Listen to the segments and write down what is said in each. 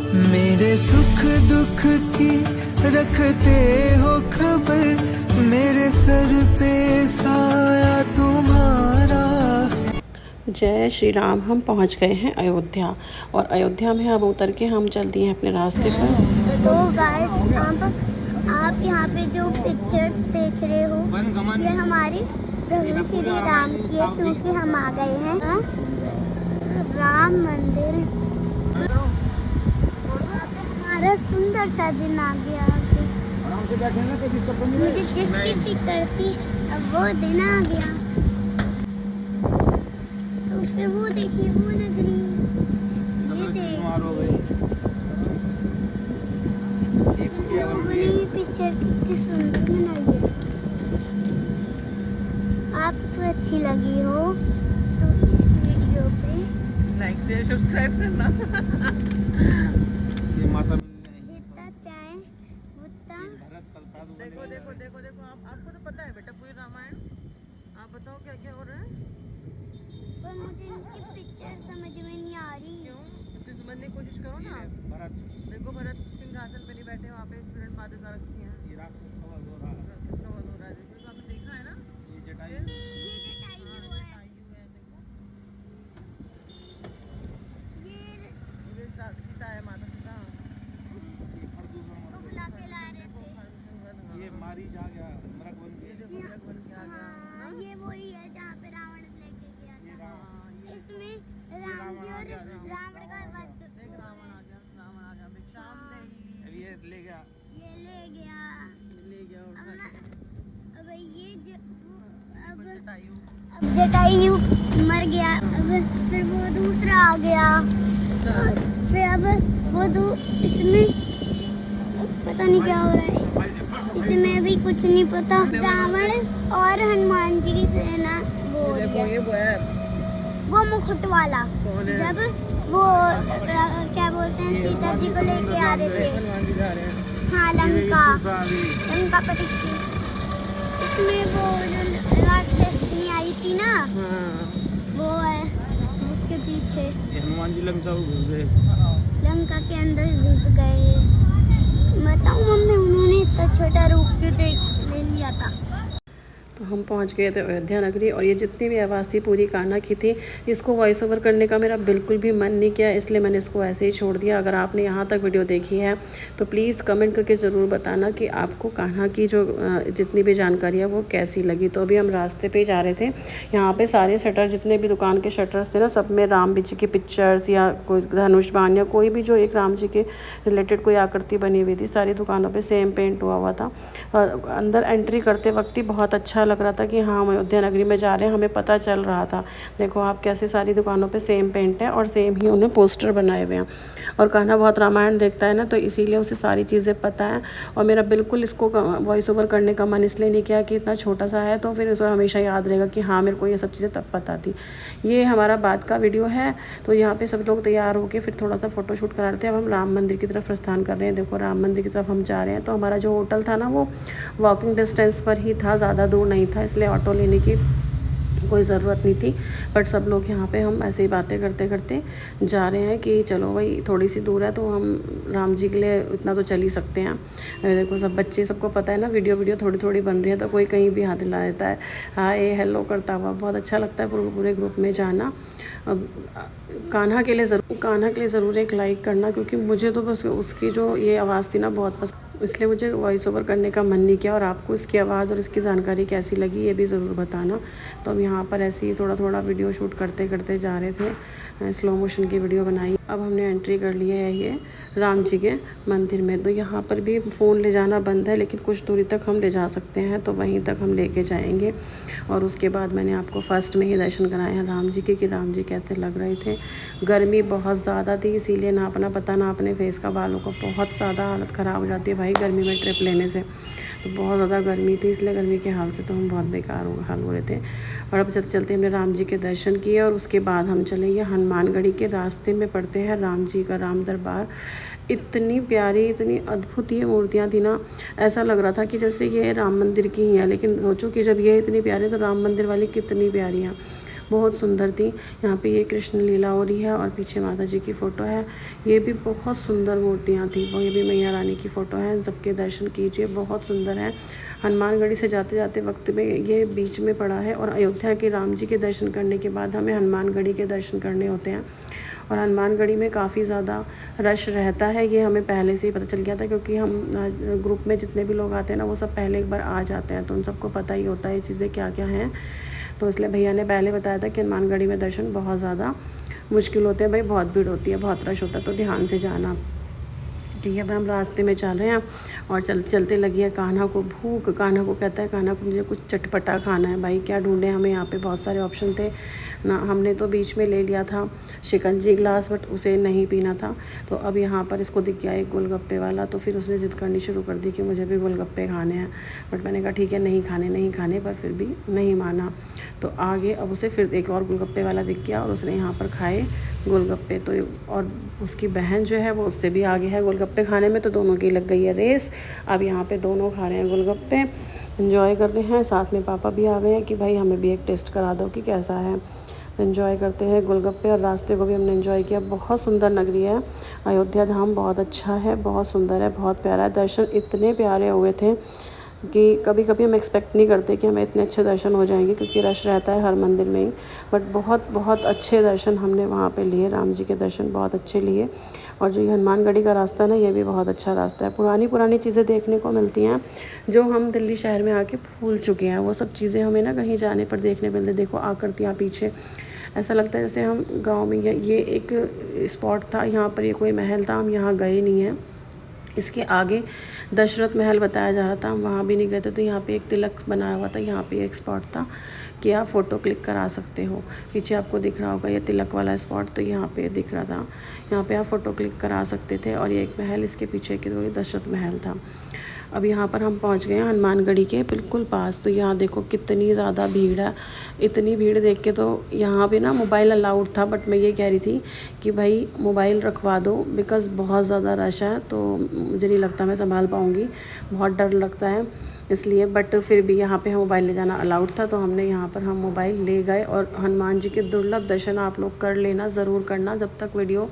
मेरे सुख दुख की रखते हो खबर, मेरे सर पे साया तुम्हारा। जय श्री राम। हम पहुंच गए हैं अयोध्या और अयोध्या में अब उतर के हम चल दिए हैं अपने रास्ते पर। तो गाइस आप यहाँ पे जो पिक्चर्स देख रहे हो ये हमारी प्रभु श्री राम की है, क्योंकि हम आ गए हैं राम मंदिर। हमारा सुंदर सा दिन आ गया। मुझे जिसकी फिक्र थी अब वो दिन आ गया। तो फिर वो देखिए वो नगरी, ये देखिए पिक्चर कितनी सुंदर बनाई है। आपको अच्छी लगी हो तो इस वीडियो पे लाइक शेयर सब्सक्राइब करना। जितना चाहे उतना। देखो देखो देखो देखो आपको तो पता है बेटा पूरी रामायण। आप बताओ क्या क्या हो रहा है। पर मुझे इनकी पिक्चर समझ में नहीं आ रही। क्यों? तो समझने की कोशिश करो ना। देखो भरत सिंहासन पे नहीं बैठे, वहाँ पे किरण पादुका रखी हैं। ये राक्षस का वध हो रहा है। देखो आपने देखा है ना। ये जटायु है। देखो ये सीता है, माता सीता। ये मारीच आ गया, मृगवन के। हाँ, ये वही है जहाँ पे रावण लेके गया था। इसमें राम जी और रावण का वध। देख रावण आ गया भिक्षाम नहीं। ये ले गया अब ये अब जटायु जटायु मर गया। अब फिर वो दूसरा आ गया। फिर अब वो इसमें पता नहीं क्या हो रहा है। इसमें भी कुछ नहीं पता। रावण और हनुमान जी की सेना वो मुकुट वाला जब वो क्या बोलते हैं सीता जी को लेके आ रहे थे। हाँ, लंका पर थी। इसमें वो जो राक्षसनी आई थी ना, वो है उसके पीछे। हनुमान जी लंका घुस गए। लंका के अंदर घुस गए। बताओ मम्मी, उन्होंने इतना छोटा रूप क्यों ले लिया था। तो हम पहुंच गए थे अयोध्या नगरी और ये जितनी भी आवाज़ थी पूरी कान्हा की थी। इसको वॉइस ओवर करने का मेरा बिल्कुल भी मन नहीं किया, इसलिए मैंने इसको ऐसे ही छोड़ दिया। अगर आपने यहाँ तक वीडियो देखी है तो प्लीज़ कमेंट करके ज़रूर बताना कि आपको कान्हा की जो जितनी भी जानकारी है वो कैसी लगी। तो अभी हम रास्ते पे जा रहे थे। यहाँ पे सारे शटर, जितने भी दुकान के शटर्स थे ना, सब में राम जी की पिक्चर्स या कोई धनुष बाण या कोई भी जो एक राम जी के रिलेटेड कोई आकृति बनी हुई थी, सारी दुकानों पर सेम पेंट हुआ था। और अंदर एंट्री करते वक्त ही बहुत अच्छा लग रहा था कि हाँ हम अयोध्या नगरी में जा रहे हैं, हमें पता चल रहा था। देखो आप कैसे सारी दुकानों पे सेम पेंट है और सेम ही उन्हें पोस्टर बनाए हुए हैं। और कान्हा बहुत रामायण देखता है ना, तो इसीलिए उसे सारी चीज़ें पता है। और मेरा बिल्कुल इसको वॉइस ओवर करने का मन इसलिए नहीं किया कि इतना छोटा सा है तो फिर उसको हमेशा याद रहेगा कि हाँ मेरे को ये सब चीज़ें तब पता थी। ये हमारा बाद का वीडियो है। तो यहाँ पर सब लोग तैयार होकर फिर थोड़ा सा फ़ोटोशूट करा रहे थे। अब हम राम मंदिर की तरफ प्रस्थान कर रहे हैं। देखो राम मंदिर की तरफ हम जा रहे हैं। तो हमारा जो होटल था ना वो वॉकिंग डिस्टेंस पर ही था, ज़्यादा दूर नहीं था, इसलिए ऑटो लेने की कोई ज़रूरत नहीं थी। बट सब लोग यहाँ पे हम ऐसे ही बातें करते करते जा रहे हैं कि चलो भाई थोड़ी सी दूर है तो हम राम जी के लिए इतना तो चल ही सकते हैं। देखो सब बच्चे, सबको पता है ना वीडियो थोड़ी थोड़ी बन रही है तो कोई कहीं भी हाथ हिला देता है, हाय हेलो करता हुआ। बहुत अच्छा लगता है पूरे ग्रुप में जाना। कान्हा के लिए ज़रूर एक लाइक करना, क्योंकि मुझे तो बस उसकी जो ये आवाज़ थी ना बहुत पसंद, इसलिए मुझे वॉइस ओवर करने का मन नहीं किया। और आपको इसकी आवाज़ और इसकी जानकारी कैसी लगी ये भी ज़रूर बताना। तो हम यहाँ पर ऐसे ही थोड़ा थोड़ा वीडियो शूट करते करते जा रहे थे। स्लो मोशन की वीडियो बनाई। अब हमने एंट्री कर ली है ये राम जी के मंदिर में। तो यहाँ पर भी फ़ोन ले जाना बंद है, लेकिन कुछ दूरी तक हम ले जा सकते हैं, तो वहीं तक हम लेके जाएंगे। और उसके बाद मैंने आपको फर्स्ट में ही दर्शन कराए हैं राम जी के, कि राम जी कैसे लग रहे थे। गर्मी बहुत ज़्यादा थी, इसीलिए ना अपना पता ना अपने फेस का, बालों का बहुत ज़्यादा हालत ख़राब हो जाती है भाई गर्मी में ट्रिप लेने से। तो बहुत ज़्यादा गर्मी थी, इसलिए गर्मी के हाल से तो हम बहुत बेकार हाल हो रहे थे। और अब चलते चलते हमने राम जी के दर्शन किए और उसके बाद हम चलेंगे हनुमानगढ़ी के रास्ते में पड़ते हैं राम जी का राम दरबार। इतनी प्यारी, इतनी अद्भुत ये मूर्तियाँ थी ना, ऐसा लग रहा था कि जैसे ये राम मंदिर की ही है। लेकिन सोचो कि जब ये इतनी प्यारी तो राम मंदिर वाली कितनी प्यारी हैं। बहुत सुंदर थी। यहाँ पे ये कृष्ण लीला हो रही है और पीछे माता जी की फ़ोटो है। ये भी बहुत सुंदर मूर्तियाँ थी, वो ये भी मैया रानी की फ़ोटो है। इन सबके दर्शन कीजिए, बहुत सुंदर है। हनुमानगढ़ी से जाते जाते वक्त में ये बीच में पड़ा है और अयोध्या के राम जी के दर्शन करने के बाद हमें हनुमानगढ़ी के दर्शन करने होते हैं। और हनुमानगढ़ी में काफ़ी ज़्यादा रश रहता है, ये हमें पहले से ही पता चल गया था, क्योंकि हम ग्रुप में जितने भी लोग आते हैं ना वो सब पहले एक बार आ जाते हैं, तो उन सबको पता ही होता है ये चीज़ें क्या क्या हैं। तो इसलिए भैया ने पहले बताया था कि हनुमानगढ़ी में दर्शन बहुत ज़्यादा मुश्किल होते हैं भाई, बहुत भीड़ होती है, बहुत रश होता है, तो ध्यान से जाना। ठीक है, अब हम रास्ते में चल रहे हैं और चलते लगी है कान्हा को भूख। कान्हा को कहता है, कान्हा को मुझे कुछ चटपटा खाना है। भाई क्या ढूंढे, हमें यहाँ पे बहुत सारे ऑप्शन थे ना। हमने तो बीच में ले लिया था शिकंजी ग्लास, बट उसे नहीं पीना था। तो अब यहाँ पर इसको दिख गया एक गोलगप्पे वाला, तो फिर उसने ज़िद करनी शुरू कर दी कि मुझे भी गोलगप्पे खाने हैं। बट मैंने कहा ठीक है, नहीं खाने, पर फिर भी नहीं माना। तो आगे अब उसे फिर एक और गोलगप्पे वाला दिख गया और उसने यहाँ पर खाए गोलगप्पे। तो और उसकी बहन जो है वो उससे भी आगे है गोलगप्पे खाने में, तो दोनों की लग गई है रेस। अब यहाँ पे दोनों खा रहे हैं गोलगप्पे, एंजॉय कर रहे हैं। साथ में पापा भी आ गए हैं कि भाई हमें भी एक टेस्ट करा दो कि कैसा है। एंजॉय करते हैं गोलगप्पे और रास्ते को भी हमने एंजॉय किया। बहुत सुंदर नगरी है अयोध्या धाम, बहुत अच्छा है, बहुत सुंदर है, बहुत प्यारा है। दर्शन इतने प्यारे हुए थे कि कभी कभी हम एक्सपेक्ट नहीं करते कि हमें इतने अच्छे दर्शन हो जाएंगे, क्योंकि रश रहता है हर मंदिर में ही। बट बहुत अच्छे दर्शन हमने वहाँ पे लिए, राम जी के दर्शन बहुत अच्छे लिए। और जो ये हनुमानगढ़ी का रास्ता है ना, ये भी बहुत अच्छा रास्ता है। पुरानी चीज़ें देखने को मिलती हैं जो हम दिल्ली शहर में आके भूल चुके हैं। वो सब चीज़ें हमें ना कहीं जाने पर देखने मिलती। देखो आकृतियाँ पीछे, ऐसा लगता है जैसे हम गाँव में, ये एक स्पॉट था, यहाँ पर ये कोई महल था, हम यहाँ गए नहीं हैं। इसके आगे दशरथ महल बताया जा रहा था, हम वहाँ भी नहीं गए थे। तो यहाँ पे एक तिलक बनाया हुआ था, यहाँ पे एक स्पॉट था कि आप फ़ोटो क्लिक करा सकते हो। पीछे आपको दिख रहा होगा ये तिलक वाला स्पॉट, तो यहाँ पे दिख रहा था, यहाँ पे आप फ़ोटो क्लिक करा सकते थे। और ये एक महल, इसके पीछे की तो दशरथ महल था। अब यहाँ पर हम पहुँच गए हैं हनुमानगढ़ी के बिल्कुल पास। तो यहाँ देखो कितनी ज़्यादा भीड़ है। इतनी भीड़ देख के तो यहाँ पे ना मोबाइल अलाउड था, बट मैं ये कह रही थी कि भाई मोबाइल रखवा दो, बिकॉज़ बहुत ज़्यादा रश है, तो मुझे नहीं लगता मैं संभाल पाऊँगी, बहुत डर लगता है इसलिए। बट फिर भी यहाँ पे हम मोबाइल ले जाना अलाउड था, तो हमने यहाँ पर हम मोबाइल ले गए। और हनुमान जी के दुर्लभ दर्शन आप लोग कर लेना, ज़रूर करना, जब तक वीडियो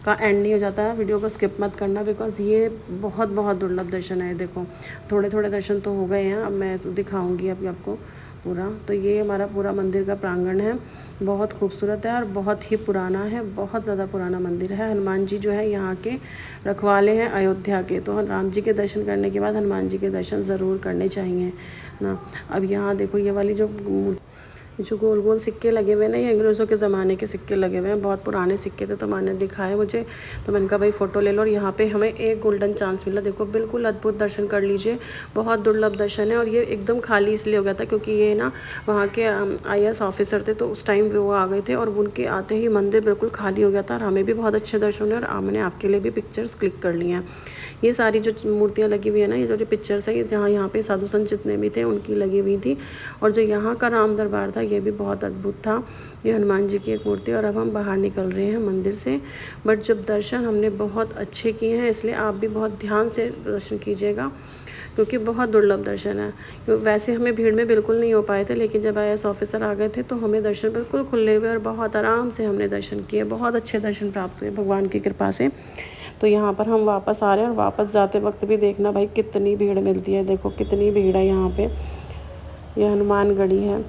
का एंड नहीं हो जाता है। वीडियो को स्किप मत करना, बिकॉज़ ये बहुत दुर्लभ दर्शन है। देखो थोड़े दर्शन तो हो गए हैं, अब मैं दिखाऊंगी अभी आपको पूरा। तो ये हमारा पूरा मंदिर का प्रांगण है, बहुत खूबसूरत है और बहुत ही पुराना है, बहुत ज़्यादा पुराना मंदिर है। हनुमान जी जो है यहाँ के रखवाले हैं अयोध्या के, तो राम जी के दर्शन करने के बाद हनुमान जी के दर्शन ज़रूर करने चाहिए ना। अब यहाँ देखो ये वाली जो गोल गोल सिक्के लगे हुए हैं ना, ये अंग्रेज़ों के ज़माने के सिक्के लगे हुए हैं, बहुत पुराने सिक्के थे। तो मैंने दिखाए मुझे, तो मैंने कहा भाई फ़ोटो ले लो। और यहाँ पे हमें एक गोल्डन चांस मिला, देखो बिल्कुल अद्भुत दर्शन कर लीजिए, बहुत दुर्लभ दर्शन है। और ये एकदम खाली इसलिए हो गया था क्योंकि ये ना वहाँ के IAS ऑफिसर थे, तो उस टाइम वो आ गए थे और उनके आते ही मंदिर बिल्कुल खाली हो गया था। और हमें भी बहुत अच्छे दर्शन हुए और हमने आपके लिए भी पिक्चर्स क्लिक कर ली हैं। ये सारी जो मूर्तियाँ लगी हुई है ना, ये जो पिक्चर्स है, जहाँ यहाँ पे साधु संत जितने भी थे उनकी लगी हुई थी। और जो यहाँ का राम दरबार था, ये भी बहुत अद्भुत था। ये हनुमान जी की एक मूर्ति। और अब हम बाहर निकल रहे हैं मंदिर से, बट जब दर्शन हमने बहुत अच्छे किए हैं, इसलिए आप भी बहुत ध्यान से दर्शन कीजिएगा, क्योंकि बहुत दुर्लभ दर्शन है। वैसे हमें भीड़ में बिल्कुल नहीं हो पाए थे, लेकिन जब IAS ऑफिसर आ गए थे तो हमें दर्शन बिल्कुल खुले हुए और बहुत आराम से हमने दर्शन किए, बहुत अच्छे दर्शन प्राप्त हुए भगवान की कृपा से। तो यहाँ पर हम वापस आ रहे हैं और वापस जाते वक्त भी देखना भाई कितनी भीड़ मिलती है, देखो कितनी भीड़ है यहाँ पे। ये हनुमानगढ़ी है,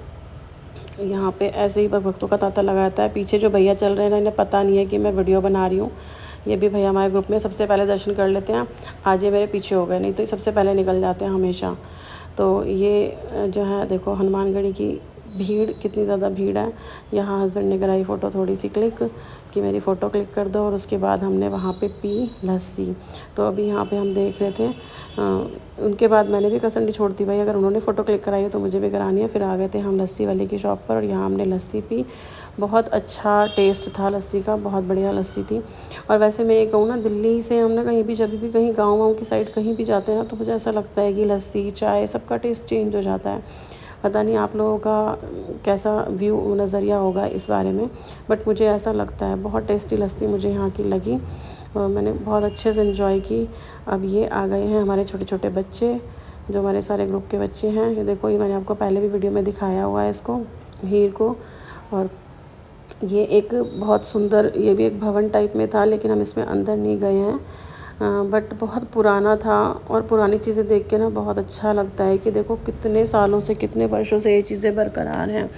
यहाँ पे ऐसे ही भक्तों का तांता लगा रहता है। पीछे जो भैया चल रहे हैं ना, इन्हें पता नहीं है कि मैं वीडियो बना रही हूँ। ये भी भैया हमारे ग्रुप में सबसे पहले दर्शन कर लेते हैं। आज ये मेरे पीछे हो गए, नहीं तो ये सबसे पहले निकल जाते हैं हमेशा। तो ये जो है देखो हनुमानगढ़ी की भीड़, कितनी ज़्यादा भीड़ है। यहाँ हस्बैंड ने कराई फ़ोटो थोड़ी सी क्लिक कि मेरी फ़ोटो क्लिक कर दो, और उसके बाद हमने वहाँ पे पी लस्सी। तो अभी यहाँ पे हम देख रहे थे, उनके बाद मैंने भी कसंडी छोड़ दी भाई, अगर उन्होंने फ़ोटो क्लिक कराई है तो मुझे भी करानी है। फिर आ गए थे हम लस्सी वाले की शॉप पर और यहाँ हमने लस्सी पी। बहुत अच्छा टेस्ट था लस्सी का, बहुत बढ़िया लस्सी थी। और वैसे मैं ये कहूँ ना, दिल्ली से हम ना कहीं भी, जब भी कहीं गाँव की साइड कहीं भी जाते हैं ना, तो मुझे ऐसा लगता है कि लस्सी चाय सबका टेस्ट चेंज हो जाता है। पता नहीं आप लोगों का कैसा व्यू नज़रिया होगा इस बारे में, बट मुझे ऐसा लगता है। बहुत टेस्टी लस्सी मुझे यहाँ की लगी और मैंने बहुत अच्छे से एंजॉय की। अब ये आ गए हैं हमारे छोटे छोटे बच्चे, जो हमारे सारे ग्रुप के बच्चे हैं। ये देखो, ये मैंने आपको पहले भी वीडियो में दिखाया हुआ है, इसको हीर को। और ये एक बहुत सुंदर, ये भी एक भवन टाइप में था, लेकिन हम इसमें अंदर नहीं गए हैं। बट बहुत पुराना था और पुरानी चीज़ें देख के ना बहुत अच्छा लगता है कि देखो कितने सालों से, कितने वर्षों से ये चीज़ें बरकरार हैं।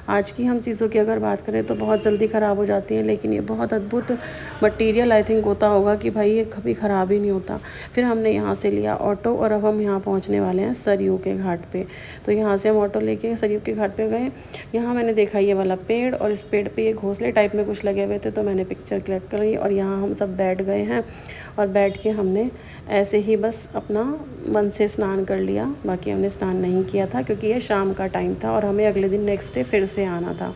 आज की हम चीज़ों की अगर बात करें तो बहुत जल्दी ख़राब हो जाती हैं, लेकिन ये बहुत अद्भुत मटेरियल आई थिंक होता होगा कि भाई ये कभी ख़राब ही नहीं होता। फिर हमने यहाँ से लिया ऑटो और अब हम यहाँ पहुँचने वाले हैं सरयू के घाट पे। तो यहाँ से हम ऑटो लेके सरयू के घाट पे गए। यहाँ मैंने देखा ये वाला पेड़, और इस पेड़ पे ये घोंसले टाइप में कुछ लगे हुए थे, तो मैंने पिक्चर क्लिक करी और यहाँ हम सब बैठ गए हैं। और बैठ के हमने ऐसे ही बस अपना मन से स्नान कर लिया। बाकी हमने स्नान नहीं किया था क्योंकि ये शाम का टाइम था और हमें अगले दिन नेक्स्ट डे फिर से आना था।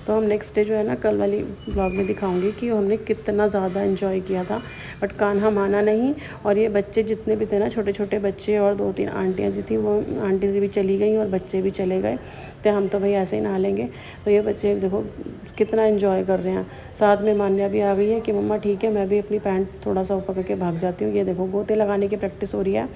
तो हम नेक्स्ट डे जो है ना, कल वाली ब्लॉग में दिखाऊंगी कि हमने कितना ज़्यादा एंजॉय किया था। बट कान्हा माना नहीं, और ये बच्चे जितने भी थे ना, छोटे छोटे बच्चे और 2-3 आंटियाँ जी थी, वो आंटी जी भी चली गई और बच्चे भी चले गए। तो हम तो भाई ऐसे ही नहा लेंगे। तो ये बच्चे देखो कितना एंजॉय कर रहे हैं। साथ में मान्या भी आ गई है कि मम्मा ठीक है, मैं भी अपनी पैंट थोड़ा सा ऊपर करके भाग जाती हूँ। ये देखो गोते लगाने की प्रैक्टिस हो रही है।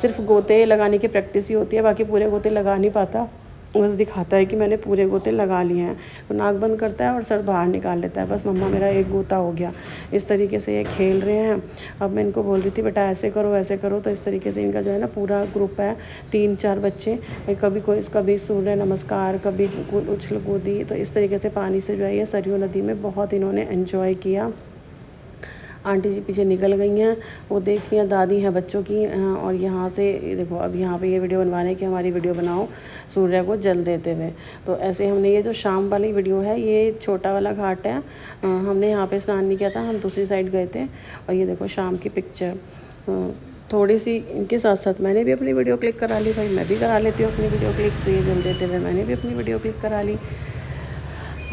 सिर्फ गोते लगाने की प्रैक्टिस ही होती है, बाकी पूरे गोते लगा नहीं पाता। बस दिखाता है कि मैंने पूरे गोते लगा लिए हैं। तो नाक बंद करता है और सर बाहर निकाल लेता है, बस मम्मा मेरा एक गोता हो गया। इस तरीके से ये खेल रहे हैं। अब मैं इनको बोल रही थी बेटा ऐसे करो ऐसे करो, तो इस तरीके से इनका जो है ना पूरा ग्रुप है, 3-4 बच्चे, कभी सूर्य नमस्कार, कभी उछल कूदी। तो इस तरीके से पानी से जो है ये सरयू नदी में बहुत इन्होंने एंजॉय किया। आंटी जी पीछे निकल गई हैं, वो देख रही हैं, दादी हैं बच्चों की। और यहाँ से देखो अब यहाँ पे ये वीडियो बनवाने है कि हमारी वीडियो बनाओ सूर्य को जल देते हुए। तो ऐसे हमने ये जो शाम वाली वीडियो है, ये छोटा वाला घाट है। हमने यहाँ पे स्नान नहीं किया था, हम दूसरी साइड गए थे। और ये देखो शाम की पिक्चर। थोड़ी सी इनके साथ साथ मैंने भी अपनी वीडियो क्लिक करा ली। भाई मैं भी करा लेती हूँ अपनी वीडियो क्लिक, तो ये जल देते हुए मैंने भी अपनी वीडियो क्लिक करा ली।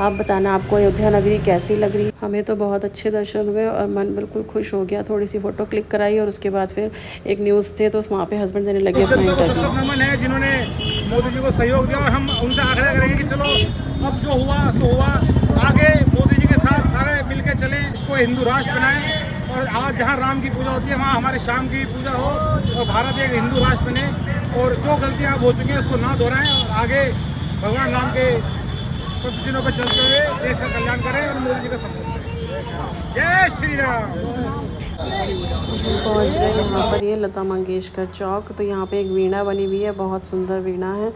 आप बताना आपको अयोध्या नगरी कैसी लग रही। हमें तो बहुत अच्छे दर्शन हुए और मन बिल्कुल खुश हो गया। थोड़ी सी फ़ोटो क्लिक कराई और उसके बाद फिर एक न्यूज़ थे, तो वहाँ पे हस्बैंड देने लगे अपना इंटरव्यू। नमन है जिन्होंने मोदी जी को सहयोग दिया, और हम उनसे आग्रह करेंगे कि चलो अब जो हुआ सो हुआ, आगे मोदी जी के साथ सारे मिल के चलें, इसको हिंदू राष्ट्र बनाएं। और आज जहाँ राम की पूजा होती है वहाँ हमारे श्याम की पूजा हो, और भारत एक हिंदू राष्ट्र बने। और जो गलतियाँ अब हो चुकी हैं उसको ना दोहराएं, और आगे भगवान राम के दिनों पर चलते हुए देश का कल्याण करें और मोदी जी का सपोर्ट करें। जय श्री राम। पहुंच गए यहाँ पर, ये लता मंगेशकर चौक। तो यहाँ पे एक वीणा बनी हुई है, बहुत सुंदर वीणा है।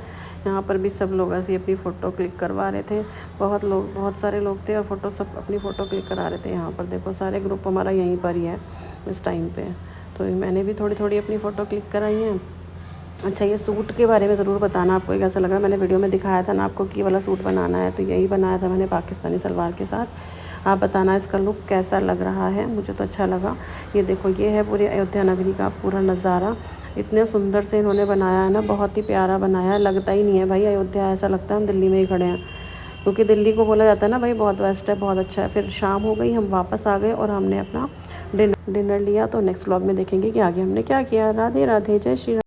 यहाँ पर भी सब लोग ऐसे अपनी फ़ोटो क्लिक करवा रहे थे। बहुत सारे लोग थे और सब अपनी फ़ोटो क्लिक करा रहे थे। यहाँ पर देखो सारे ग्रुप हमारा यहीं पर ही है इस टाइम पे। तो मैंने भी थोड़ी थोड़ी अपनी फ़ोटो क्लिक कराई हैं। अच्छा, ये सूट के बारे में ज़रूर बताना आपको कैसा लग रहा है। मैंने वीडियो में दिखाया था ना आपको कि वाला सूट बनाना है, तो यही बनाया था मैंने पाकिस्तानी सलवार के साथ। आप बताना इसका लुक कैसा लग रहा है। मुझे तो अच्छा लगा। ये देखो ये है पूरी अयोध्या नगरी का पूरा नज़ारा। इतने सुंदर से इन्होंने बनाया है ना, बहुत ही प्यारा बनाया है। लगता ही नहीं है भाई अयोध्या, ऐसा लगता है हम दिल्ली में ही खड़े हैं। क्योंकि दिल्ली को बोला जाता है ना भाई बहुत बेस्ट है, बहुत अच्छा है। फिर शाम हो गई, हम वापस आ गए और हमने अपना डिनर लिया। तो नेक्स्ट व्लॉग में देखेंगे कि आगे हमने क्या किया। राधे राधे, जय श्री राम।